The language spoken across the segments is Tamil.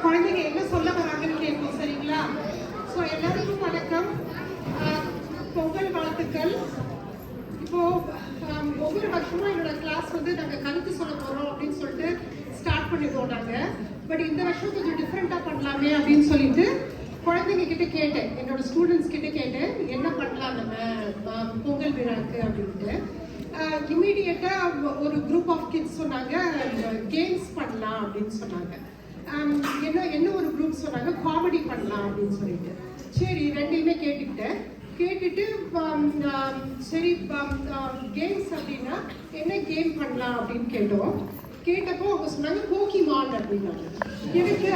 குழந்தைங்க என்ன சொல்ல வராங்கன்னு கேட்போம். சரிங்களா? ஸோ எல்லாருக்கும் வணக்கம். பொங்கல் வாழ்த்துக்கள். இப்போ ஒவ்வொரு வருஷமும் என்னோட கிளாஸ் வந்து நாங்கள் கருத்து சொல்ல போகிறோம் அப்படின்னு சொல்லிட்டு ஸ்டார்ட் பண்ணிடுவோம் நாங்கள். பட் இந்த வருஷம் கொஞ்சம் டிஃப்ரெண்ட்டாக பண்ணலாமே அப்படின்னு சொல்லிட்டு குழந்தைங்க கிட்ட கேட்டேன், என்னோட ஸ்டூடெண்ட்ஸ் கிட்ட கேட்டேன் என்ன பண்ணலாம் நம்ம பொங்கல் விழாக்கு அப்படின்ட்டு. இம்மீடியட்டாக ஒரு குரூப் ஆஃப் கிட்ஸ் சொன்னாங்க கேம்ஸ் பண்ணலாம் அப்படின்னு சொன்னாங்க. என்ன ஒரு குரூப் சொன்னாங்க காமெடி பண்ணலாம் அப்படின்னு சொல்லிட்டு. சரி ரெண்டையுமே கேட்டுட்டு சரி கேம்ஸ் அப்படின்னா என்ன கேம் பண்ணலாம் அப்படின்னு கேட்டப்போ அவங்க சொன்னாங்க போக்கிமான் அப்படின்னாங்க. எனக்கு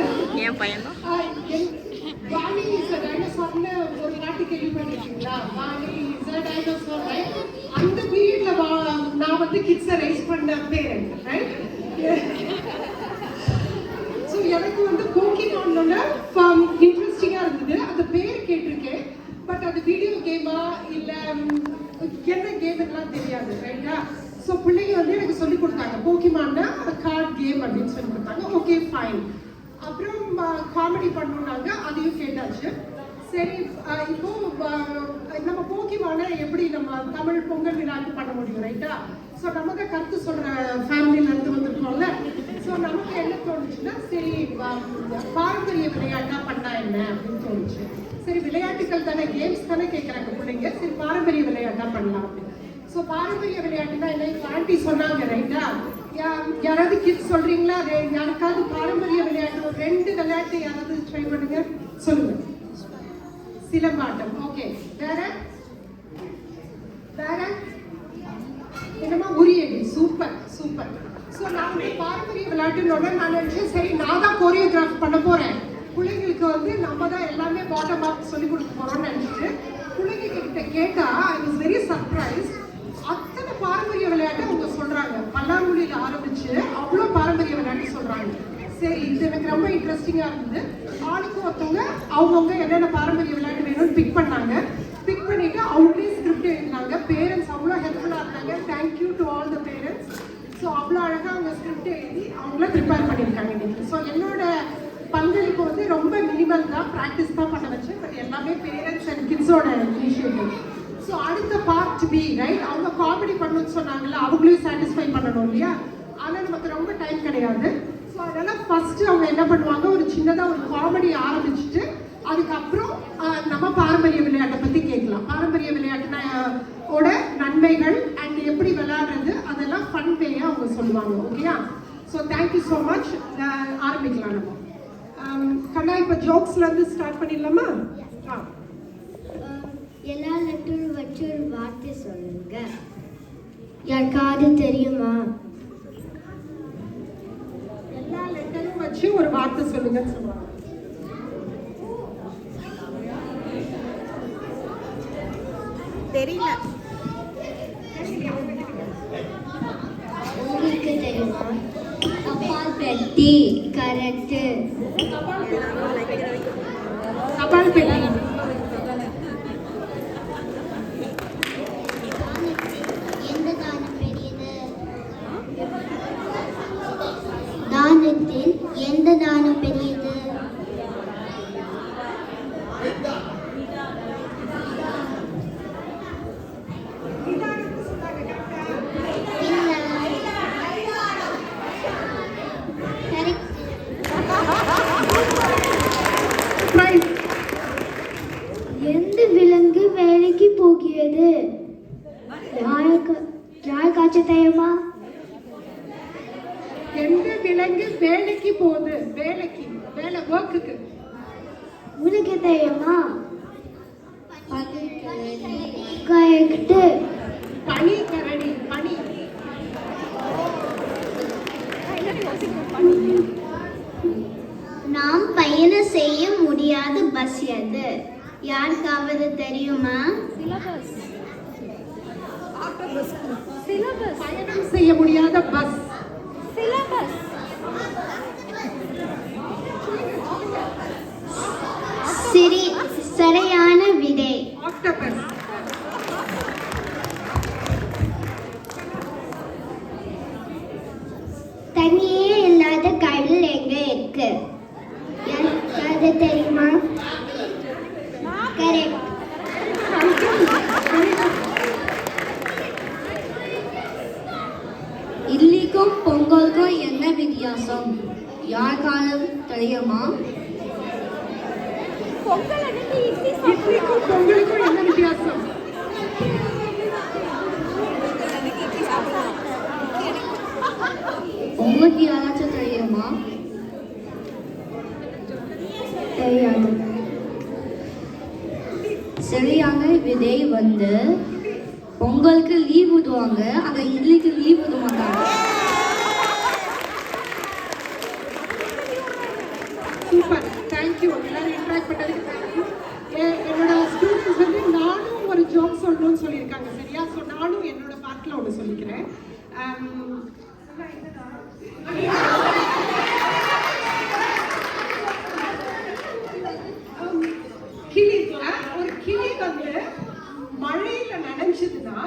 வாலி இஸ் அ டைனோசார்னு ஒரு நாட்டு கேள்விப்பட்டிருக்கீங்களா? Wally is a dinosaur, right? அந்த பீரியட்ல நான் வந்து கிட்ஸை ரைஸ் பண்ண பேரண்ட், ரைட்? ஸோ எனக்கு வந்து போக்கிமானோட இன்ட்ரெஸ்டிங்காக இருந்தது. அந்த பேர் கேட்டிருக்கேன், பட் அது வீடியோ கேமா இல்லை என்ன கேம்லாம் தெரியாது, ரைட்டா? ஸோ பிள்ளைங்க வந்து எனக்கு சொல்லி கொடுத்தாங்க போக்கிமான்னா கார்ட் கேம் அப்படின்னு சொல்லி கொடுத்தாங்க. Okay fine. அப்புறம் காமெடி பண்ணோம்னாங்க, அதையும் கேட்டாச்சு. சரி இப்போ நம்ம போக்கிமான எப்படி நம்ம தமிழ் பொங்கல் விழாக்கு பண்ண முடியும், ரைட்டா? ஸோ நம்ம தான் கருத்து சொல்கிற ஃபேமிலியிலேருந்து வந்துருக்கோம்ல. ஸோ நமக்கு என்ன தோணுச்சுன்னா சரி பாரம்பரிய விளையாட்டாக பண்ணா என்ன அப்படின்னு தோணுச்சு. சரி விளையாட்டுகள் தானே, கேம்ஸ் தானே கேட்குறாங்க பிள்ளைங்க, சரி பாரம்பரிய விளையாட்டாக பண்ணலாம் அப்படின்னு. ஸோ பாரம்பரிய விளையாட்டுனா என்ன ஆண்டி சொன்னாங்க, ரைட்டா? யாராவது கிட்ஸ் சொல்றீங்களா? யாருக்காவது பாரம்பரிய விளையாட்டு ஒரு 2 விளையாட்டு யாராவது ட்ரை பண்ணுங்க, சொல்லுங்க. சிலம்பாட்டம், ஓகே. வேற என்னமா உரியடி, சூப்பர் சூப்பர். ஸோ நான் வந்து பாரம்பரிய விளையாட்டுன்னு நான் நினைச்சேன் சரி நான் தான் கோரியோகிராஃப் பண்ண போறேன், பிள்ளைங்களுக்கு வந்து நம்ம தான் எல்லாமே பாட்டம் அப் சொல்லி கொடுக்க போறோம்னு நினைச்சிட்டு பிள்ளைங்க கிட்ட கேட்டா ஐ வாஸ் வெரி சர்ப்ரைஸ். அத்தனை பாரம்பரிய விளையாட்டு அவங்க சொல்றாங்க, பல்லாங்குழியில ஆரம்பிச்சு அவ்வளோ பாரம்பரிய விளையாட்டு சொல்றாங்க. சரி இது எனக்கு ரொம்ப இன்ட்ரெஸ்டிங்கா இருந்தது. ஆளுக்கும் ஒருத்தவங்க அவங்கவுங்க என்னென்ன பாரம்பரிய விளையாட்டு வேணும்னு பிக் பண்ணாங்க. பிக் பண்ணிட்டு அவங்களே ஸ்கிரிப்ட் எழுதினாங்க. பேரண்ட்ஸ் அவ்வளோ ஹெல்ப்ஃபுல்லாக இருந்தாங்க. Thank you to all the parents. So அவ்வளோ அழகாக அவங்க ஸ்கிரிப்ட் எழுதி அவங்கள ப்ரிப்பேர் பண்ணியிருக்காங்க இன்னைக்கு. ஸோ என்னோட பங்களிப்பு வந்து ரொம்ப மினிமல் தான், ப்ராக்டிஸ் தான் பண்ண வச்சேன். பட் எல்லாமே பேரண்ட்ஸ் அண்ட் கிட்ஸோட இனிஷியேட்டிவ். ஸோ அடுத்த பார்ட் பி, ரைட்? அவங்க காமெடி பண்ணணும்னு சொன்னாங்கல்ல, அவங்களையும் சாட்டிஸ்ஃபை பண்ணணும் இல்லையா? ஆனால் நமக்கு ரொம்ப டைம் கிடையாது. ஸோ அதனால் ஃபஸ்ட்டு அவங்க என்ன பண்ணுவாங்க, ஒரு சின்னதாக ஒரு காமெடி ஆரம்பிச்சுட்டு அதுக்கப்புறம் நம்ம பாரம்பரிய விளையாட்டை பற்றி கேட்கலாம். பாரம்பரிய விளையாட்டுனா ஓட நன்மைகள் அண்ட் எப்படி விளையாடுறது அதெல்லாம் ஃபன் வேயாக அவங்க சொல்லுவாங்க. ஓகேயா? So thank you so much. ஆரம்பிக்கலாம் நம்ம. கண்ணா இப்போ ஜோக்ஸ்லேருந்து ஸ்டார்ட் பண்ணிடலாமா? எல்லா லெட்டரும் வச்சு ஒரு வார்த்தை சொல்லுங்க. யாருக்காவது தெரியுமா? எல்லா லெட்டரும் வச்சு ஒரு வார்த்தை சொல்லுங்கன்னு சொல்லுவாங்க. தெரியல. உங்களுக்கு தெரியுமா? தபால் பெட்டி. கரெக்ட். தபால் பெட்டி. தானத்தில் எந்த தானம் பெரியது? எந்த விலங்கு வேலைக்கு போகிறது? யாருக்காச்சும் தெரியுமா? எந்த விலங்கு வேலைக்கு போகுது? வேலை ஒர்க்குக்கு. உனக்கு தெரியுமா? கரெக்ட். பனி கரடி. பனி. நாம் பயணம் செய்ய முடியாத பஸ் எது? யாருக்காவது தெரியுமா? பயணம் செய்ய முடியாத பஸ். சரியான விடை. ஆக்டோபஸ். தண்ணியே இல்லாத கடல் எங்க இருக்கு? அது தெரியுமா? கரெக்ட். இட்லிக்கும் பொங்கலுக்கும் என்ன வித்தியாசம்? யாருக்காவது தெரியுமா? இட்லிக்கும் பொங்கலுக்கும் என்ன வித்தியாசம்? உங்களுக்கு யாராச்சும் தெரியுமா? தெரியாது. சரியான விதை வந்து பொங்கலுக்கு லீவ் விடுவாங்க, அங்க இட்லிக்கு லீவ் விட மாட்டாங்க. Super, thank you. எல்லாரும் இன்ட்ராக்ட் பண்ணதுக்கு தேங்க்யூ. என்னோட ஸ்டூடெண்ட்ஸ் வந்து நானும் ஒரு ஜோக் சொல்லணும்னு சொல்லியிருக்காங்க, சரியா? ஸோ நானும் என்னோட பார்ட்டில் ஒன்று சொல்லிக்கிறேன். கிளி, ஒரு கிளி வந்து மழையில நனைஞ்சதுன்னா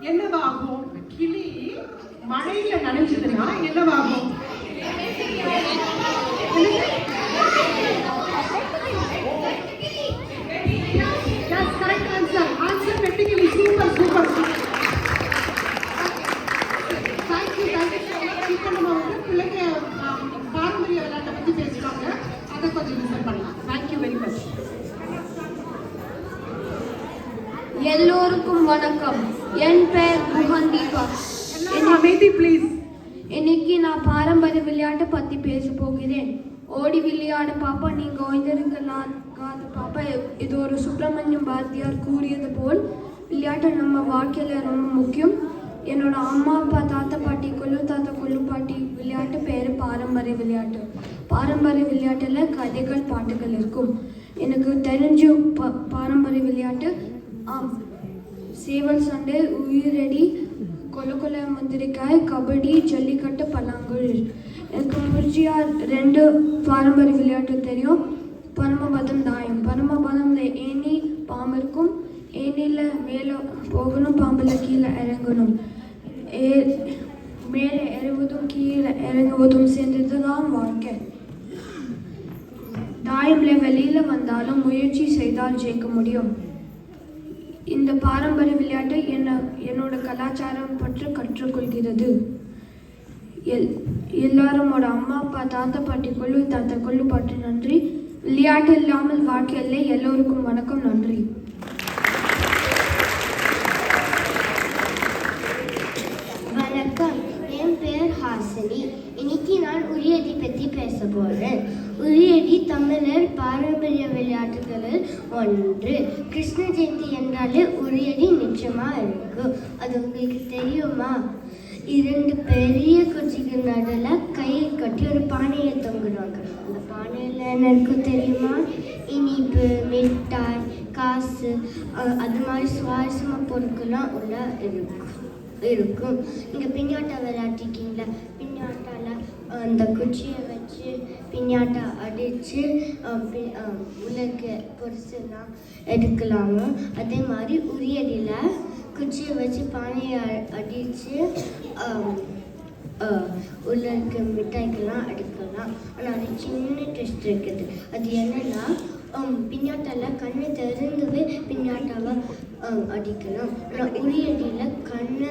என்னவாகும்? கிளி மழையில நனைஞ்சதுன்னா என்னவாகும்? பாரம்பரிய விளையாட்டை பத்தி பேசுவாங்க, அதை கொஞ்சம் லிசன் பண்ணலாம். Thank you very much. எல்லோருக்கும் வணக்கம். என் பெயர் குஹந்தீபா. அமைதி ப்ளீஸ். இன்னைக்கு நான் பாரம்பரிய விளையாட்டை பற்றி பேச போகிறேன். ஓடி விளையாட பாப்பா, நீங்க ஓய்ந்திருக்கலாம் பாப்பா. இது ஒரு சுப்பிரமணியம் பாரதியார் கூறியது போல் விளையாட்டு நம்ம வாழ்க்கையில ரொம்ப முக்கியம். என்னோட அம்மா அப்பா தாத்தா பாட்டி கொள்ளு பாட்டி விளையாட்டு பேர் பாரம்பரிய விளையாட்டு. பாரம்பரிய விளையாட்டில் கதைகள் பாட்டுகள் இருக்கும். எனக்கு தெரிஞ்ச பாரம்பரிய விளையாட்டு சேவல் சண்டை, உயிரடி, கொலை முந்திரிக்காய், கபடி, ஜல்லிக்கட்டு, பல்லாங்குழி. எனக்கு முடிச்சியா 2 பாரம்பரிய விளையாட்டு தெரியும். பரமபதம், தாயம். பரமபதம்ல ஏணி பாம்பு இருக்கும். ஏணியில் மேலே போகணும், பாம்பில் கீழே இறங்கணும். மேலே ஏறுவதும் கீழே இறங்குவதும் சேர்ந்தது தான் வாழ்க்கை. தாயம்ல வெளியில் வந்தாலும் முயற்சி செய்தால் ஜெயிக்க முடியும். இந்த பாரம்பரிய விளையாட்டு என்னோட கலாச்சாரம் பற்றி கற்றுக்கொள்கிறது. எல்லாருமோட அம்மா அப்பா தாத்தா பாட்டி கொள்ளு பாட்டி நன்றி. விளையாட்டு இல்லாமல் வாழ்க்கையில்லை. எல்லோருக்கும் வணக்கம், நன்றி. வணக்கம், என் பேர் ஹாசினி. இன்னைக்கு நான் உரியடி பற்றி பேச போகிறேன். உரியடி தமிழர் பாரம்பரிய விளையாட்டுகளில் ஒன்று. கிருஷ்ண ஜெயந்தி என்றாலே உரியடி நிச்சயமாக இருக்கும். அது உங்களுக்கு தெரியுமா? 2 பெரிய குச்சிகள் நடுவில் கையை கட்டி ஒரு பானையை தொங்குறாங்க. அந்த பானையில் என்ன இருக்கும் தெரியுமா? இனிப்பு, மிட்டாய், காசு, அது மாதிரி சுவாரஸ்யமாக பொருட்கள்லாம் உள்ள இருக்கும். இங்கே பின்னாட்டா விளையாட்டிருக்கீங்களா? பின்னாட்டால் அந்த குச்சியை வச்சு பின்னாட்டா அடித்து உலக பொருசெல்லாம் எடுக்கலாமா? அதே மாதிரி உரியடியில் குச்சியை வச்சு பானையை அடித்து உலக மிட்டாய்க்கெல்லாம் எடுக்கலாம். ஆனால் அது சின்ன ட்விஸ்ட் இருக்குது. அது என்னன்னா, பின்னாட்டால் கண்ணை திறந்துவே பின்னாட்டாவை அடிக்கலாம். ஆனால் உரியடியில் கண்ணை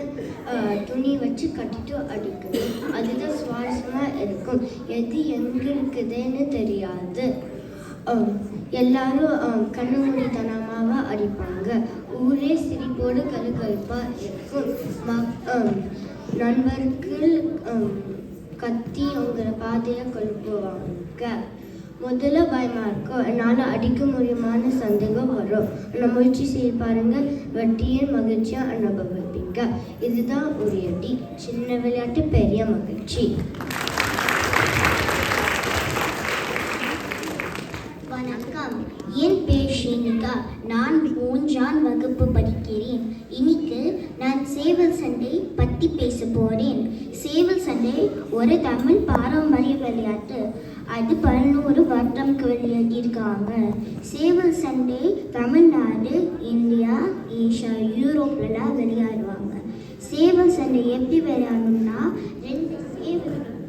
துணி வச்சு கட்டிட்டு அடிக்கணும். அதுதான் சுவாரஸ்யமாக இருக்கும். எது எங்கே இருக்குதுன்னு தெரியாது. எல்லாரும் கண்ணு மூடித்தனமாக அடிப்பாங்க. ஊரே சிரிப்போடு கழுகழுப்பாக இருக்கும். நண்பர்கள் கத்தி உங்களை பாதையை கொழுப்புவாங்க. முதல்ல பயமாக இருக்கும், என்னால் அடிக்க முடியுமான சந்தேகம் வரும். ஆனால் முயற்சி செய்ய பாருங்கள், வெற்றியை மகிழ்ச்சியாக அனுபவிப்பீங்க. இதுதான் உரியடி. சின்ன விளையாட்டு, பெரிய மகிழ்ச்சி. வணக்கம், என் பேர் ஸ்ரீனிகா. நான் 3ஆம் வகுப்பு படிக்கிறேன். இன்னைக்கு நான் சேவல் சண்டை பற்றி பேச போகிறேன். சேவல் சண்டை ஒரு தமிழ் பாரம்பரிய விளையாட்டு. அது 11 வருடம்க்கு விளையாடியிருக்காங்க. சேவல் சண்டை தமிழ்நாடு, இந்தியா, ஏஷியா, யூரோப்லாம் விளையாடுவாங்க. சேவல் சண்டை எப்படி விளையாடணும்னா,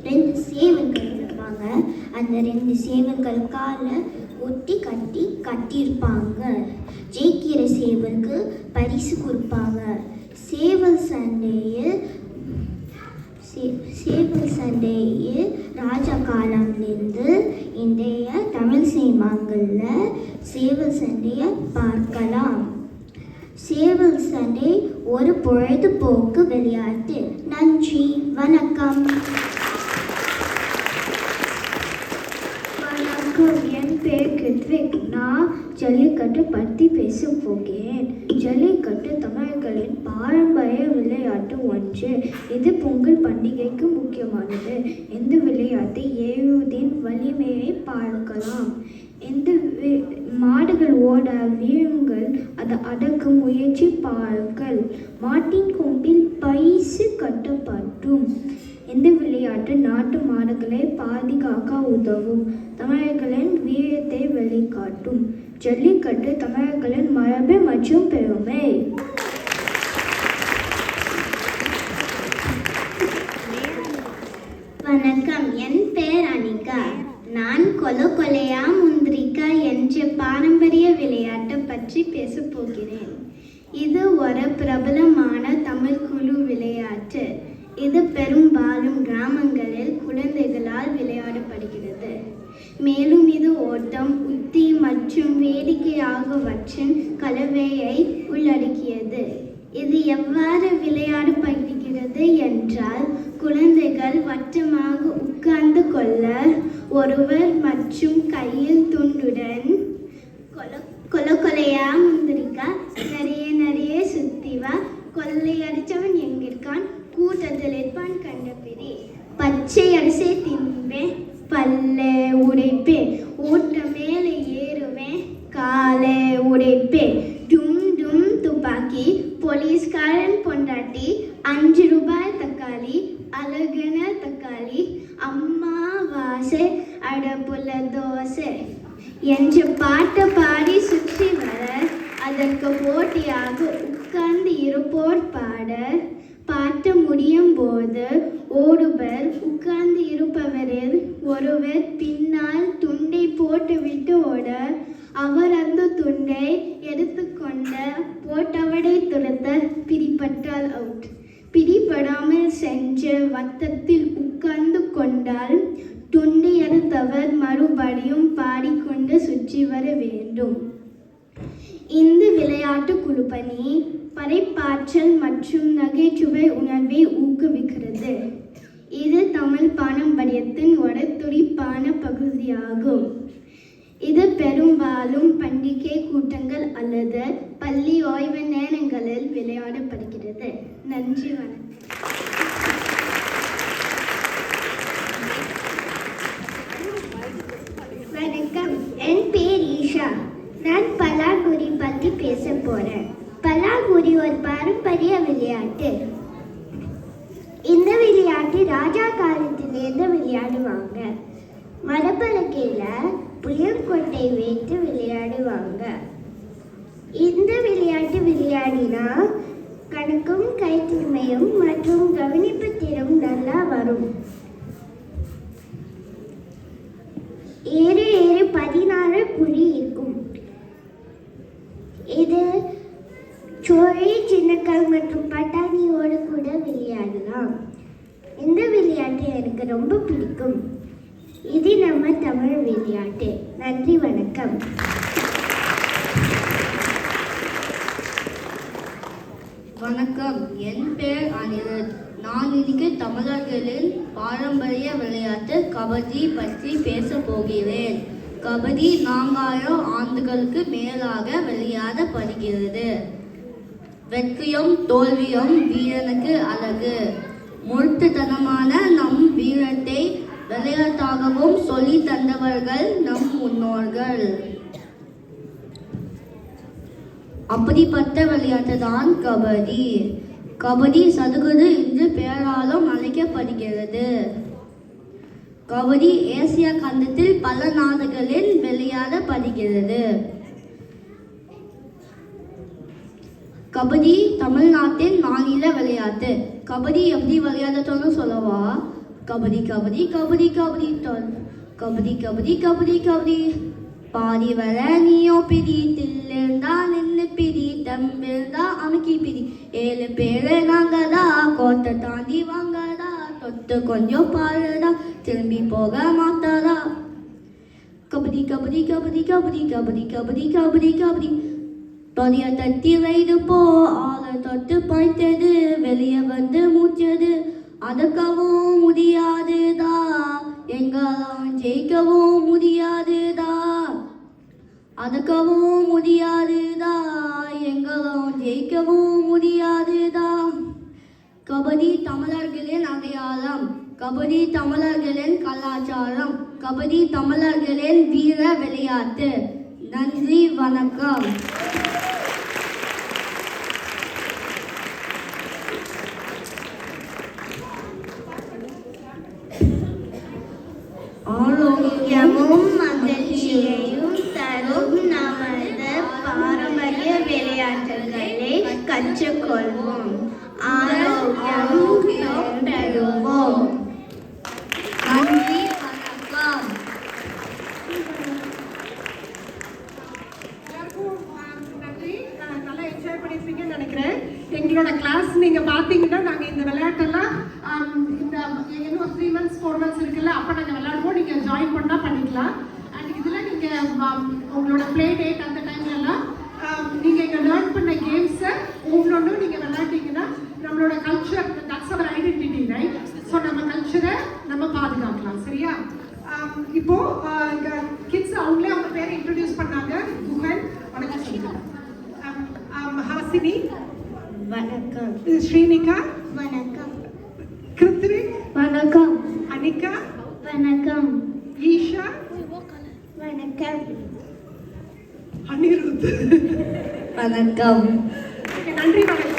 2 சேவல்கள் இருப்பாங்க. அந்த 2 சேவல்கள் காலை ஒட்டி கட்டியிருப்பாங்க. ஜெயிக்கிற சேவலுக்கு பரிசு கொடுப்பாங்க. சேவல் சண்டையை ராஜா காலம்லேருந்து இன்றைய தமிழ் சினிமாங்களில் சேவல் சண்டையை பார்க்கலாம். சேவல் சண்டை ஒரு பொழுதுபோக்கு விளையாட்டு. நன்றி, வணக்கம். வணக்கம், என் பேர் கிருத்விக். நான் ஜல்லிக்கட்டு பற்றி பேச போகிறேன். ஜல்லிக்கட்டு தமிழர்களின் பாரம்பரிய விளையாட்டு ஒன்று. இது பொங்கல் பண்டிகைக்கு முக்கியமானது. இந்த விளையாட்டை ஏழுவதின் வலிமையை பார்க்கலாம். இந்த மாடுகள் ஓட வீரங்கள் அதை அடக்கும் முயற்சி பார்கள். மாட்டின் கொம்பில் பைசு கட்டப்பட்டும். இந்த விளையாட்டு நாட்டு மாடுகளை பாதுகாக்க உதவும். தமிழர்களின் வீரத்தை வெளிக்காட்டும். ஜல்லிக்கட்டு தமிழர்களின் மரபு மற்றும் பெருமை. வணக்கம், என் பெயர் அனிகா. நான் கொலையா முந்திரிக்கா என்ற பாரம்பரிய விளையாட்டை பற்றி பேச போகிறேன். இது ஒரு பிரபலமான தமிழ் குழு விளையாட்டு. இது பெரும்பாலும் கிராமங்களில் குழந்தைகளால் விளையாடப்படுகிறது. மேலும் இது ஓட்டம், உத்தி மற்றும் வேடிக்கை ஆகியவற்றின் கலவையை உள்ளடக்கியது. இது எவ்வாறு விளையாடப்படுகிறது என்றால், குழந்தைகள் வட்டமாக உட்கார்ந்து கொள்ள ஒருவர் மற்றும் கையில் துண்டுடன் கொலையா முந்திரிக்கா நிறைய சுத்திவா கொள்ளையடிச்சவன் எங்கிருக்கான் கூட்டத்தில் இருப்பான் கண்டபிடி பச்சை அரிசை தின்பேன் பல்லே உடைப்பேன் ஊட்ட மேலே ஏறுவேன் காலை உடைப்பேன் டும் டும் துப்பாக்கி போலீஸ்காரன் பொண்டாட்டி 5 ரூபாய் தக்காளி அழகுன தக்காளி அம்மாவாசை அடப்புல தோசை என்ற பாட்டை பாடி சுற்றி வர அதற்கு போட்டியாக உட்கார்ந்து இருப்போர் பாட்டு முடியும் போது ஓடுவர். உட்கார்ந்து இருப்பவரில் ஒருவர் பின்னால் துண்டை போட்டுவிட்டு ஓட அவர் அந்த துண்டை எடுத்துக்கொண்டு போட்டவரை துரத்த பிடிபட்டால் அவுட். பிடிபடாமல் சென்ற வட்டத்தில் உட்கார்ந்து கொண்டால் துண்டை எடுத்தவர் மறுபடியும் பாடிக்கொண்டு சுற்றி வர வேண்டும். இந்த விளையாட்டு குழுப்பணி படைப்பாற்றல் மற்றும் நகைச்சுவை உணர்வை ஊக்குவிக்கிறது. இது தமிழ் பாரம்பரியத்தின் ஒரு துடிப்பான பகுதியாகும். இது பெரும்பாலும் பண்டிகை கூட்டங்கள் அல்லது பள்ளி ஓய்வு நேரங்களில் விளையாடப்படுகிறது. நன்றி, வணக்கம். என் பேர் ஈஷா. நான் பலாங்குடி பற்றி பேச போறேன். பலாங்குடி ஒரு பாரம்பரிய விளையாட்டு. இந்த விளையாட்டு ராஜா காலத்திலிருந்து விளையாடுவாங்க. மரப்பலகையில புளியங்கொட்டை வைத்து விளையாடுவாங்க. இந்த விளையாட்டு விளையாடினா கணக்கும் கைத்திறமையும் மற்றும் கவனிப்பு திறம் நல்லா வரும். 16 புலி இருக்கும். இது சோழி சின்னக்கால் மற்றும் பட்டாணியோடு கூட விளையாடலாம். இந்த விளையாட்டு எனக்கு ரொம்ப பிடிக்கும். இது நம்ம தமிழ் விளையாட்டு. நன்றி, வணக்கம். வணக்கம், என் பெயர் அனிருத். நான் இன்னைக்கு தமிழர்களின் பாரம்பரிய விளையாட்டு கபடி பற்றி பேச போகிறேன். கபடி 4000 ஆண்டுகளுக்கு மேலாக விளையாடப்படுகிறது. வெற்றியும் தோல்வியும் வீரனுக்கு அழகு. முரட்டுத்தனமான நம் வீரத்தை விளையாட்டாகவும் சொல்லி தந்தவர்கள் நம் முன்னோர்கள். அப்படிப்பட்ட விளையாட்டு தான் கபடி. கபடி சதுகுடு என்று பெயராலும் அழைக்கப்படுகிறது. கபடி ஏசியா கண்டத்தில் பல நாடுகளில் விளையாடப்படுகிறது. கபடி தமிழ்நாட்டின் மாநில விளையாட்டு. கபடி எப்படி விளையாடத்தோன்னு சொல்லவா? கபடி கபடி கபடி கபடி கபடி கபடி கபடி கபடி பாதி வர நீயோ பிடி தில்லிருந்தா நின்று பிடி தம்பிருந்தா அமுக்கி பிடி 7 பேரு நாங்கதா கோட்டை தாண்டி வாங்கதா தொட்டு கொஞ்சம் பாருடா திரும்பி போக மாட்டாதா கபடி கபடி கபடி கபடி கபடி கபடி கபடி கபடி தொலைய தட்டி ரைடு போ ஆளை தொட்டு பாய்த்தது வெளியே வந்து மூச்சது அதக்கவும் முடியாதுதா எங்களாம் ஜெயிக்கவும் முடியாதுதா அதக்கவும் முடியாதுதா எங்களாம் ஜெயிக்கவும் முடியாதுதா கபடி தமிழர்களின் அடையாளம் கபடி தமிழர்களின் கலாச்சாரம் கபடி தமிழர்களின் வீர விளையாட்டு நன்றி வணக்கம் ஆரோக்கியமும் மகிழ்ச்சியையும் தரும் நமது பாரம்பரிய விளையாட்டுகளை கற்றுக்கொள்வோம் ஆரோக்கியம் பெறுவோம் நன்றி வணக்கம் எல்லாருக்கும் நன்றி. நல்லா என்ஜாய் பண்ணியிருப்பீங்கன்னு நினைக்கிறேன். எங்களோட கிளாஸ் நீங்க பாத்தீங்கன்னா நாங்க இந்த விளையாட்டெல்லாம் இந்த இன்னும் 3 months 4 months இருக்குல்ல அப்ப நாங்க விளையாடுவோம். நீங்க ஜாயின் பண்ணா பண்ணிக்கலாம். அண்ட் இதுல நீங்க உங்களோட பிளே டேட் அந்த டைம்ல எல்லாம் நீங்க இங்க லேர்ன் பண்ண கேம்ஸ் ஒவ்வொன்றும் நீங்க விளையாட்டீங்கன்னா நம்மளோட culture that's our identity right. So நம்ம கல்ச்சரை நம்ம பாதுகாக்கலாம். சரியா? இப்போ கிட்ஸ் அவங்களே அவங்க பேரை இன்ட்ரடியூஸ் பண்ணாங்க. குஹன் வணக்கம் சொல்லுங்க. ஹாசினி வணக்கம் ஸ்ரீனிகா வணக்கம் கிருத்வி வணக்கம் அனிகா வணக்கம் ஈஷா வணக்கம் அனிருத் வணக்கம் நன்றி வணக்கம்.